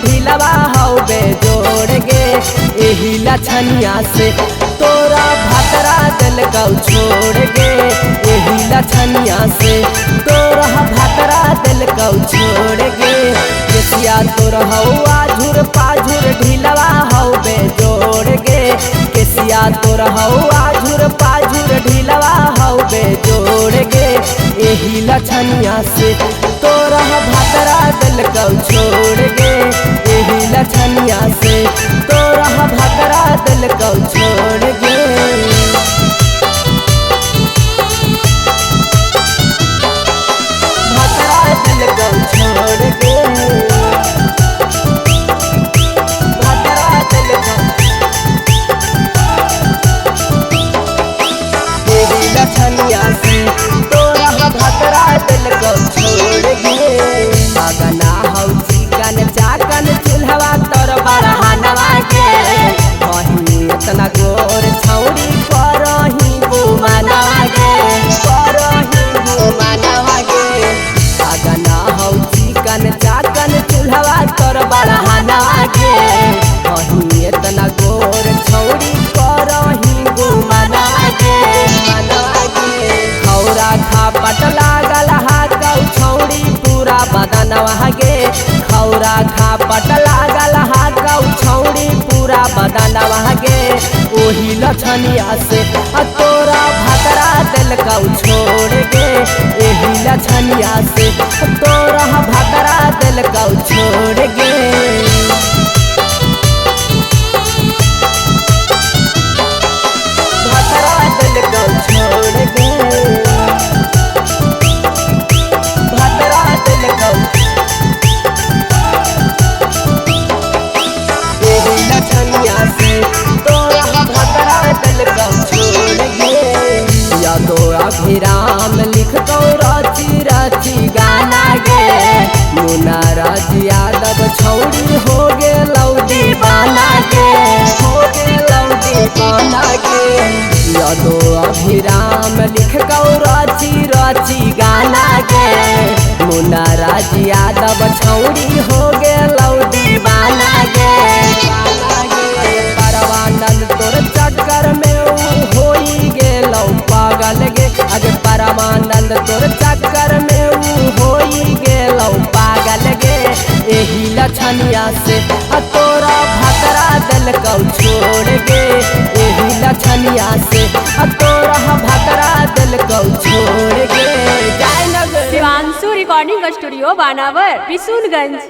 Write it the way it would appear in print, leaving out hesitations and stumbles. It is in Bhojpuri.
ढीलवा हौ बेजोड़ गे। एही लछनिया से तोरा भतरा दिल कौ छोड़ गे। एही लछनिया से तोरा भतरा दिल कौ छोड़ गे। केसिया तोर हौ आझुर पाझुर ढीलवा हौ बेजोड़ गे। केसिया तोर हौ आझुर पाझुर ढीलवा हौ बेजोड़ गे। एही लछनिया से तोरा भतरा दिल कौ छोड़ गे। एही लछनिया से तोरा भतरा दिल कौ छोड़ गे। भतरा दिल कौ छोड़ गे। भतरा दिल कौ एही लछनिया से तोरा भतरा दिल कौ छोड़ गे। अगना हौ चिकन चाकन चूल्हवा तोर बरहनवा गे। कहीं इतना गोर छौरी करही बुमनवा गे। करही बुमनवा गे। अगना हौ चिकन चाकन चूल्हवा तोर बरहनवा गे। कहीं इतना गोर छौरी करही बुमनवा गे। मनवा गे खौरा खापट लागल हा कौ छौरी पूरा बदनवा गे। खौरा खापट लागल हा कौ छौरी पूरा बदनवा गे। ओही लछनिया से तोरा भतरा दिल कौ छोड़ गे। एही लछनिया से तोरा भतरा दिल कौ छोड़ गे। भतरा दिल कौ छोड़ गे। भतरा दिल कौ एही लछनिया से तोरा भतरा दिल कौ छोड़ गे। यादो अभिराम लिख कौ रची रची गाना गे। मुन्ना राज यादव छौरी हो गे लौडी बाना गे। हो गे लौडी बाना गे। यादो अभिराम लिख कौ रची रची गाना गे। मुन्ना राज यादव छौरी हो गे लौडी बाना गे। परमानंद तोर चक्कर में होई गेलौ पागल गे। अगे परमानंद तोर चक्कर में होई गेलौ पागल गे। एही लछनिया से तोरा भतरा दिल कौ छोड़ गे। एही लछनिया से तोरा भतरा दिल कौ छोड़ गे। जयनगर शिवांशु रिकॉर्डिंग स्टूडियो बानावर बिशुनगंज।